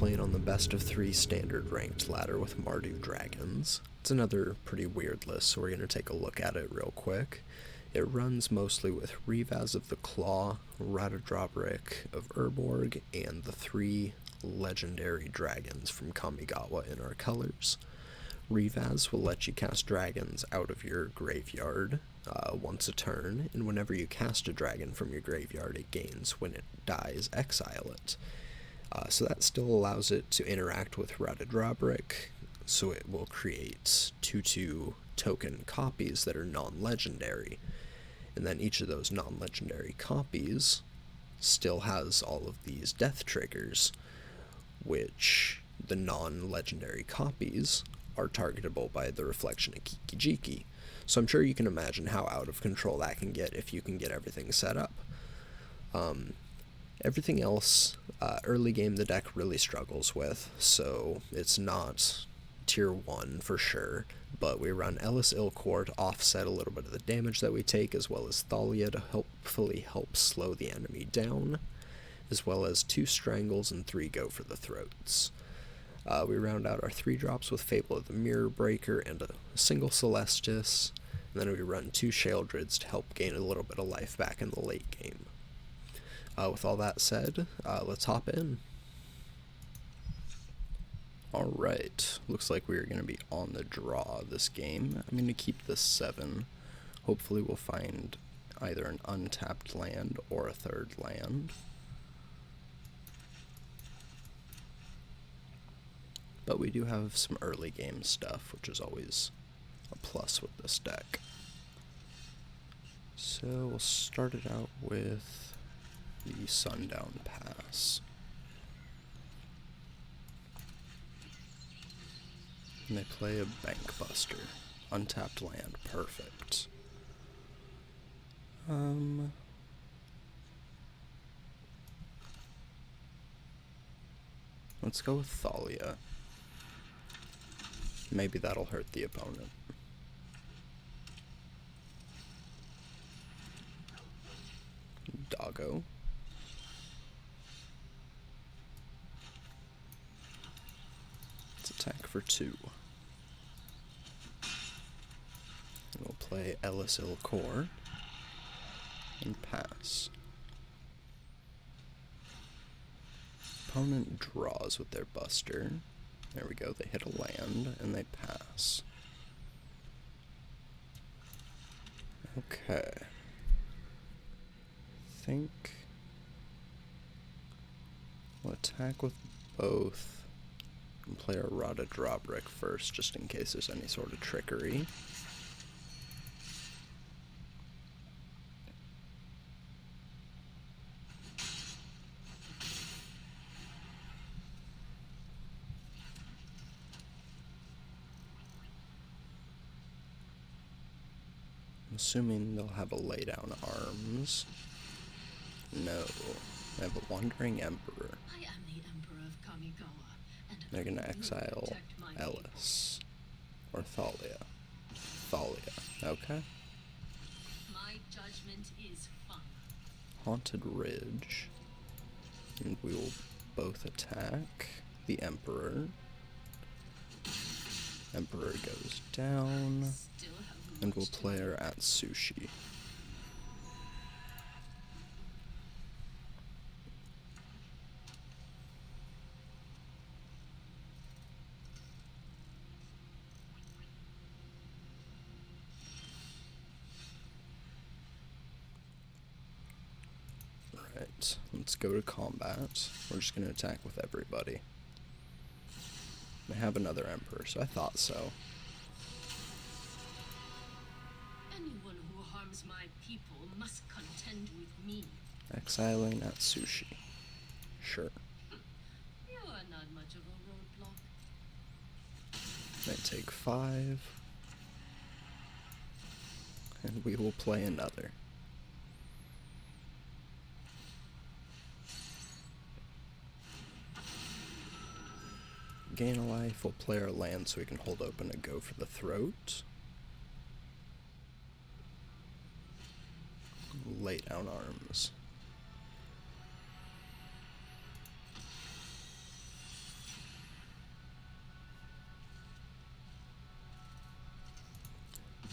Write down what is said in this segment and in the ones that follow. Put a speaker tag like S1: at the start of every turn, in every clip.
S1: playing on the best of 3 standard ranked ladder with Mardu dragons. It's another pretty weird list, so we're going to take a look at it real quick. It runs mostly with Revaz of the Claw, Ratadrobrick of Urborg, and the 3 legendary dragons from Kamigawa in our colors. Revaz will let you cast dragons out of your graveyard once a turn, and whenever you cast a dragon from your graveyard, it gains. When it dies, exile it. So that still allows it to interact with Ratadrobrick, so it will create 2/2 token copies that are non-legendary, and then each of those non-legendary copies still has all of these death triggers, which the non-legendary copies are targetable by the reflection of Kiki-Jiki. So I'm sure you can imagine how out of control that can get if you can get everything set up. Everything else, early game the deck really struggles with, so it's not tier 1 for sure, but we run Ellis Ilcore to offset a little bit of the damage that we take, as well as Thalia to hopefully help slow the enemy down, as well as 2 Strangles and 3 Go for the Throats. We round out our 3 drops with Fable of the Mirror Breaker and a single Celestis, and then we run 2 Sheoldreds to help gain a little bit of life back in the late game. With all that said, let's hop in. Alright, looks like we're going to be on the draw this game. I'm going to keep this 7. Hopefully we'll find either an untapped land or a 3rd land. But we do have some early game stuff, which is always a plus with this deck. So we'll start it out with the Sundown Pass. And they play a Bank Buster. Untapped land. Perfect. Let's go with Thalia. Maybe that'll hurt the opponent. Doggo. Let's attack for 2. And we'll play Ellis Ilcore and pass. Opponent draws with their Buster. There we go, they hit a land and they pass. Okay. I think we'll attack with both and play our Ratadrobrick first, just in case there's any sort of trickery. I'm assuming they'll have a lay down arms. No, they have a Wandering Emperor.
S2: I am the Emperor of Kamigawa, and
S1: they're gonna exile Ellis or Thalia. Thalia, okay.
S2: My judgment is final.
S1: Haunted Ridge, and we will both attack the Emperor. Emperor goes down, and we'll play her at Sushi. Alright, let's go to combat. We're just going to attack with everybody. They have another Emperor, so I thought so.
S2: Anyone who harms my people must contend with me.
S1: Exiling at Sushi. Sure.
S2: You are not much of a roadblock.
S1: They take 5. And we will play another. Gain a life, we'll play our land so we can hold open and go for the Throat. Lay down arms.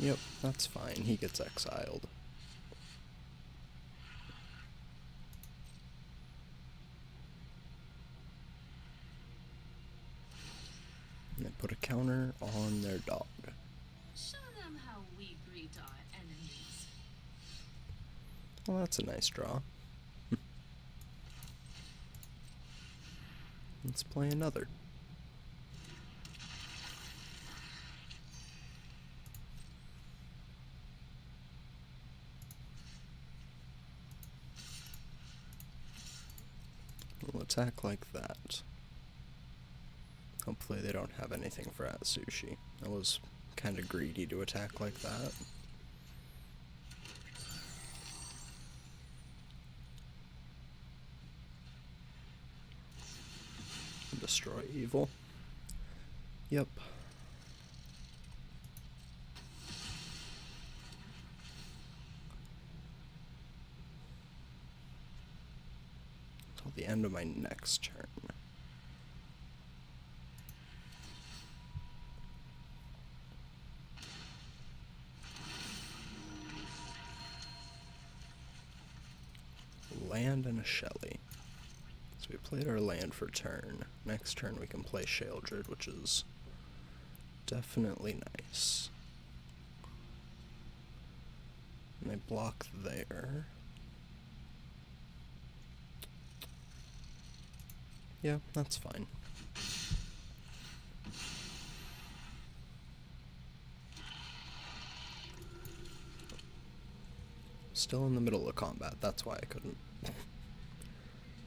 S1: Yep, that's fine. He gets exiled. And they put a counter on their dog.
S2: Show them how we greet our enemies.
S1: Well, that's a nice draw. Let's play another. We'll attack like that. Hopefully they don't have anything for Atsushi. I was kind of greedy to attack like that. Destroy evil. Yep. Till the end of my next turn. Land and a Shelly. So we played our land for turn. Next turn we can play Sheoldred, which is definitely nice. And they block there. Yeah, that's fine. Still in the middle of combat, that's why I couldn't.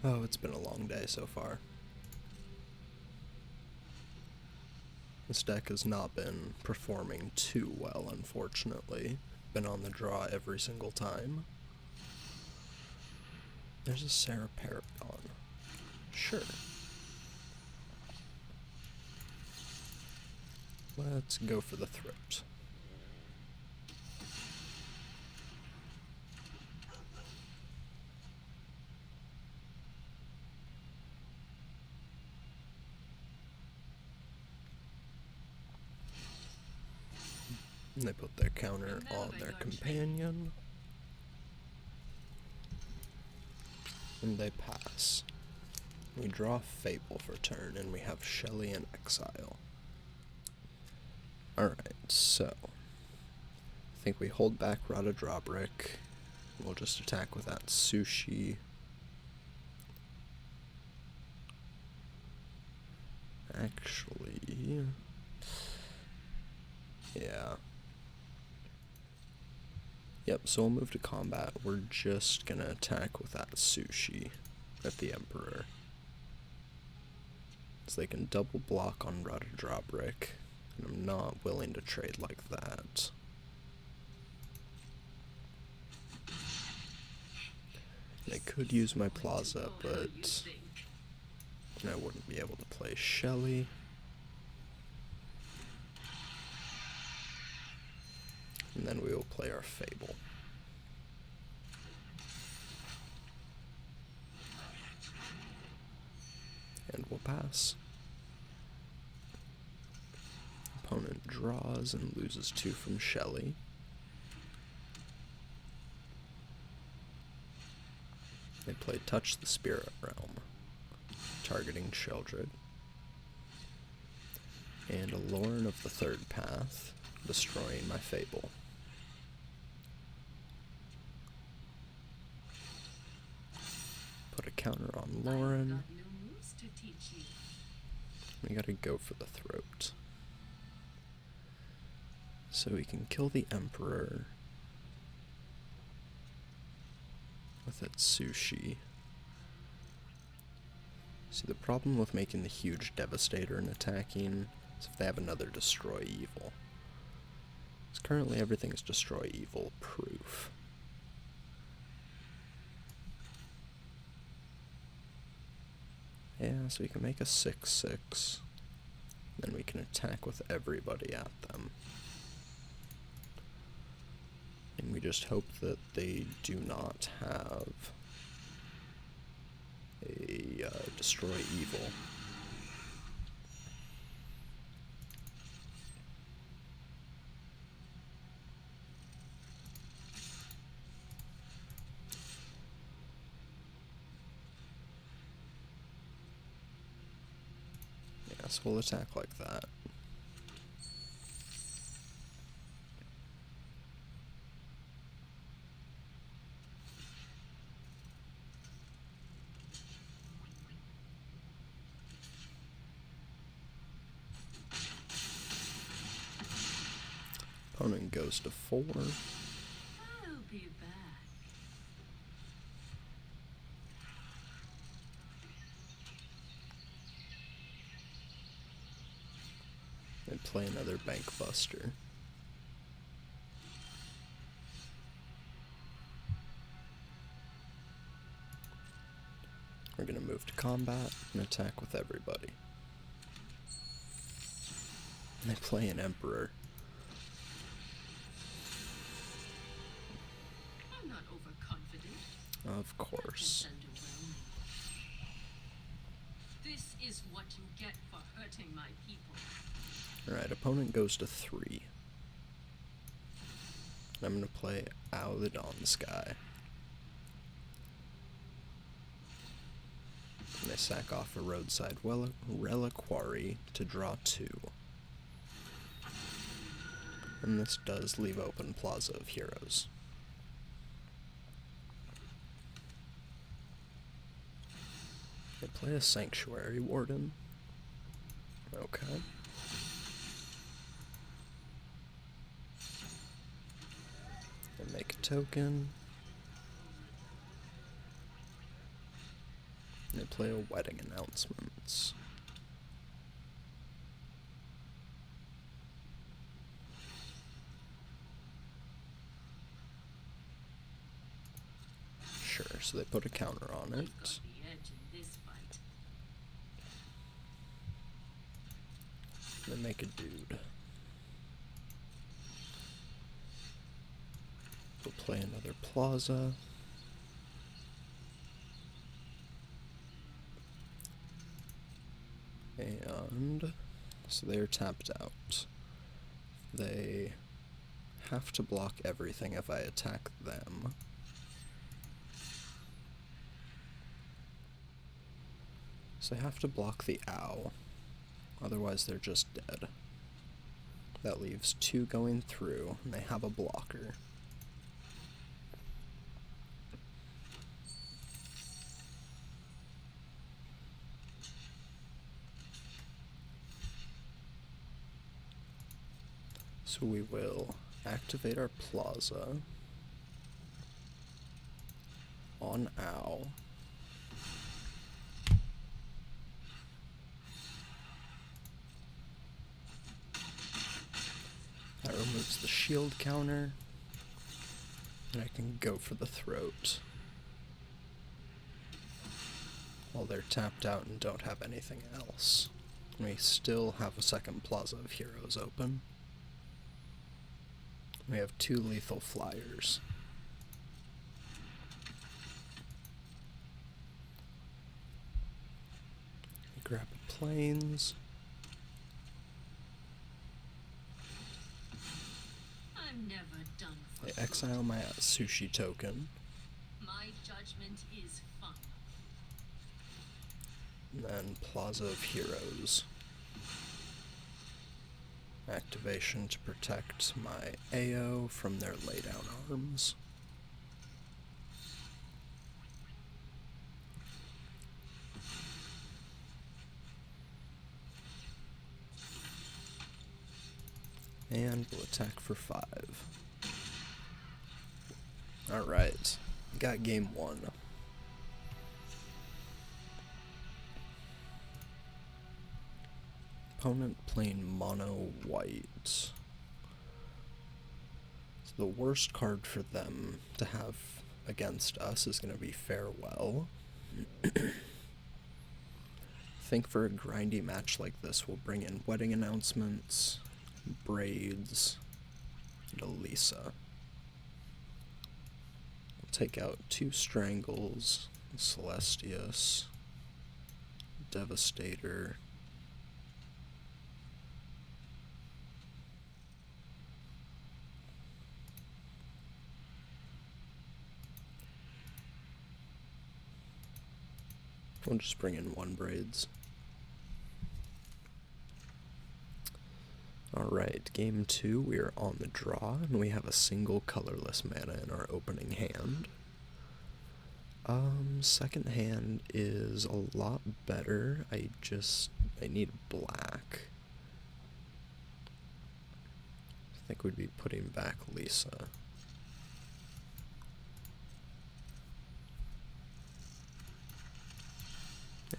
S1: Oh, it's been a long day so far. This deck has not been performing too well, unfortunately. Been on the draw every single time. There's a Sarah Paragon. Sure. Let's go for the throat. And they put their counter on their companion. And they pass. We draw Fable for turn, and we have Shelly in exile. Alright, so I think we hold back Rada Drawbrick. We'll just attack with that Sushi. Actually, yeah. Yep, so we'll move to combat. We're just gonna attack with that Sushi at the Emperor. So they can double block on Rada Drawbrick, and I'm not willing to trade like that. I could use my Plaza, but I wouldn't be able to play Shelly. And then we will play our Fable. And we'll pass. Opponent draws and loses 2 from Shelly. They play Touch the Spirit Realm, targeting Sheoldred. And a Lorn of the Third Path, destroying my Fable. Put a counter on Lauren. We gotta go for the throat. So we can kill the Emperor with its Sushi. See, the problem with making the huge Devastator and attacking is if they have another Destroy Evil. Because currently everything is Destroy Evil proof. Yeah, so we can make a 6/6. Then we can attack with everybody at them. And we just hope that they do not have a Destroy Evil. So we'll attack like that. Opponent goes to 4.
S2: I'll be back.
S1: They play another Bank Buster. We're gonna move to combat and attack with everybody. And they play an Emperor.
S2: I'm not overconfident.
S1: Of course.
S2: Just underwhelming. This is what you get for hurting my people.
S1: Alright, opponent goes to 3. I'm gonna play Ow the Dawn Sky. And they sack off a roadside reliquary to draw 2. And this does leave open Plaza of Heroes. They play a Sanctuary Warden. Okay. They make a token. They play a Wedding Announcements. Sure, so they put a counter on it.
S2: Got the edge in this fight.
S1: They make a dude. We'll play another Plaza. And so they're tapped out. They have to block everything if I attack them. So they have to block the owl. Otherwise they're just dead. That leaves 2 going through, and they have a blocker. So we will activate our Plaza on Owl. That removes the shield counter, and I can go for the throat. While they're tapped out and don't have anything else. We still have a second Plaza of Heroes open. We have 2 lethal flyers. Grab planes.
S2: I'm never done for
S1: They
S2: food.
S1: exile my Atsushi token.
S2: My judgment is final.
S1: And then Plaza of Heroes. Activation to protect my AO from their laydown arms. And we'll attack for 5. Alright, got game 1. Opponent playing mono white. So the worst card for them to have against us is going to be Farewell. I think for a grindy match like this, we'll bring in Wedding Announcements, Braids, and Elisa. We'll take out 2 Strangles, Celestius, Devastator, we'll just bring in 1 Braids. Alright, game 2, we are on the draw, and we have a single colorless mana in our opening hand. Second hand is a lot better. I need black. I think we'd be putting back Lisa.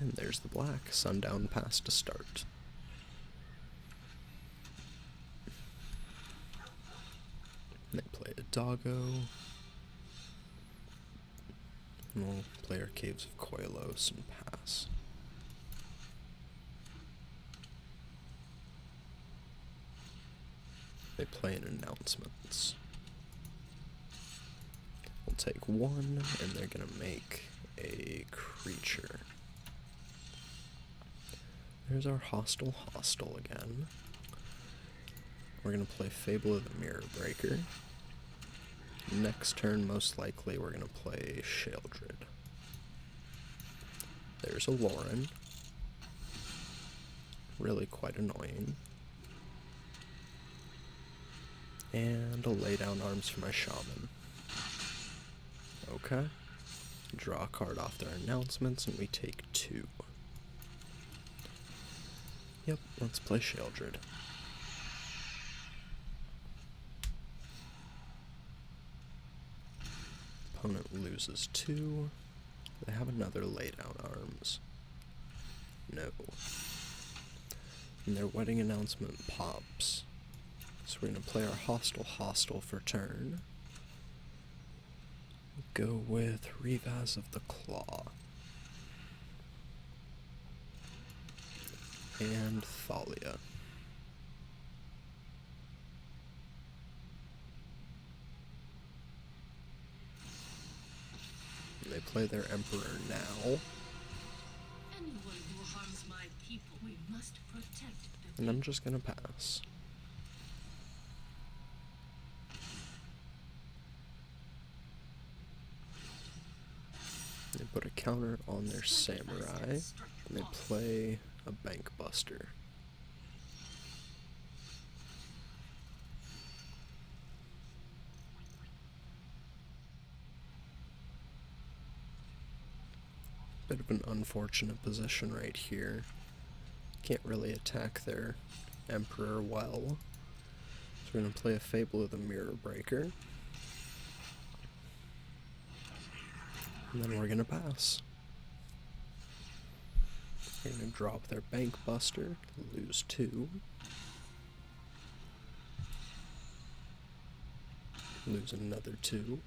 S1: And there's the black. Sundown pass to start. They play a doggo. And we'll play our Caves of Koilos and pass. They play an announcements. We'll take one, and they're gonna make a creature. There's our hostile again. We're gonna play Fable of the Mirror Breaker. Next turn, most likely, we're gonna play Sheoldred. There's a Lauren. Really quite annoying. And I'll lay down arms for my Shaman. Okay. Draw a card off their announcements, and we take 2. Yep, let's play Sheoldred. Opponent loses 2. They have another lay down arms. No. And their wedding announcement pops. So we're going to play our hostile for turn. Go with Revaz of the Claw. And Thalia. They play their Emperor now.
S2: Anyone who harms my people, we must protect the
S1: And I'm just gonna pass. They put a counter on their Samurai, and they play a Bank Buster. Bit of an unfortunate position right here. Can't really attack their Emperor well. So we're going to play a Fable of the Mirror Breaker. And then we're going to pass. We're going to drop their Bank Buster, lose 2. Lose another 2.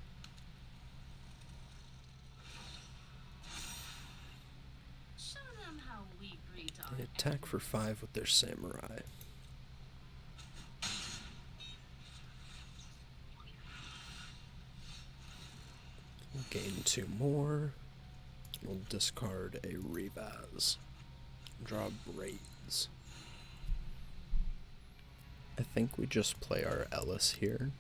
S2: Show them how we greet our
S1: They attack for 5 with their Samurai. We'll gain 2 more. We'll discard a Revaz. Draw Braids. I think we just play our Ellis here.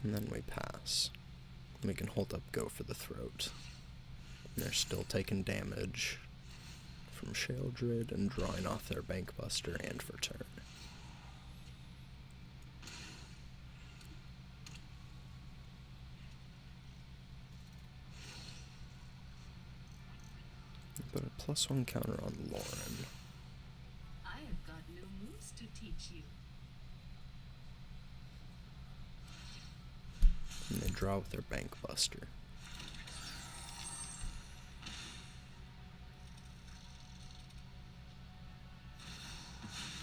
S1: And then we pass. We can hold up Go for the Throat. And they're still taking damage from Sheoldred and drawing off their Bank Buster and for turn. Put a +1 counter on Lauren.
S2: I have got new moves to teach you.
S1: And they draw with their Bank Buster.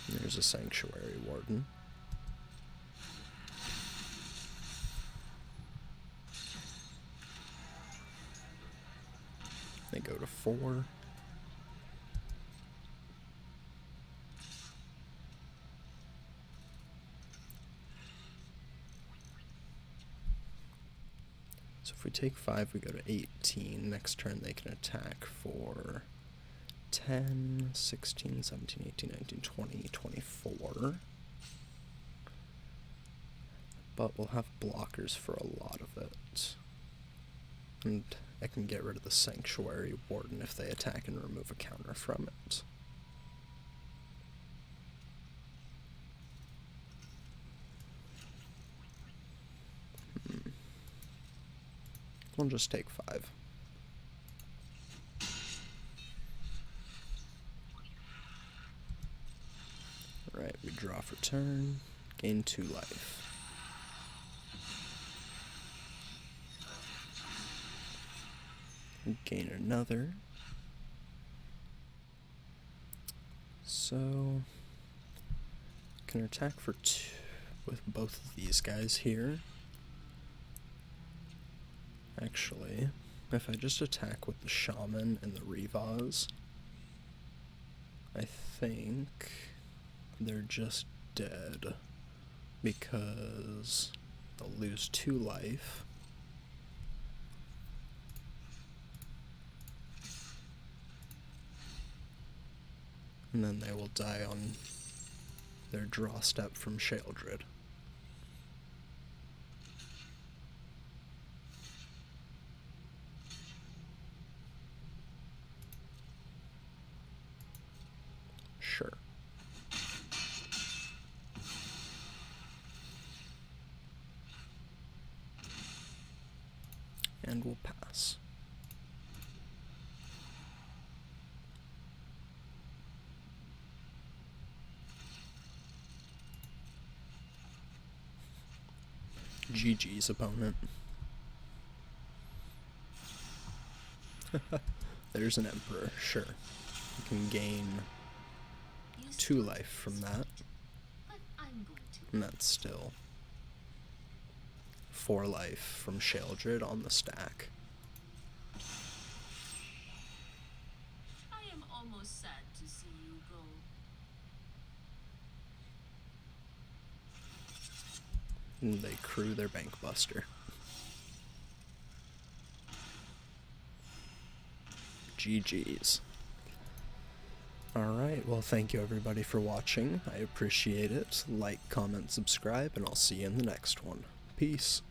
S1: And there's a Sanctuary Warden. They go to 4. So if we take 5, we go to 18. Next turn they can attack for 10, 16, 17, 18, 19, 20, 24. But we'll have blockers for a lot of it. And I can get rid of the Sanctuary Warden if they attack and remove a counter from it. We'll just take 5. Right, we draw for turn, gain 2 life. Gain another. So, can attack for 2 with both of these guys here. Actually, if I just attack with the Shaman and the Revaz, I think they're just dead because they'll lose 2 life. And then they will die on their draw step from Sheoldred. Sure. And we'll pass. GG's opponent. There's an Emperor, sure. You can gain 2 life from that. And that's still 4 life from Sheoldred on the stack.
S2: I am almost sad to see you go.
S1: And they crew their Bankbuster. GG's. Alright, well thank you everybody for watching. I appreciate it. Like, comment, subscribe, and I'll see you in the next one. Peace.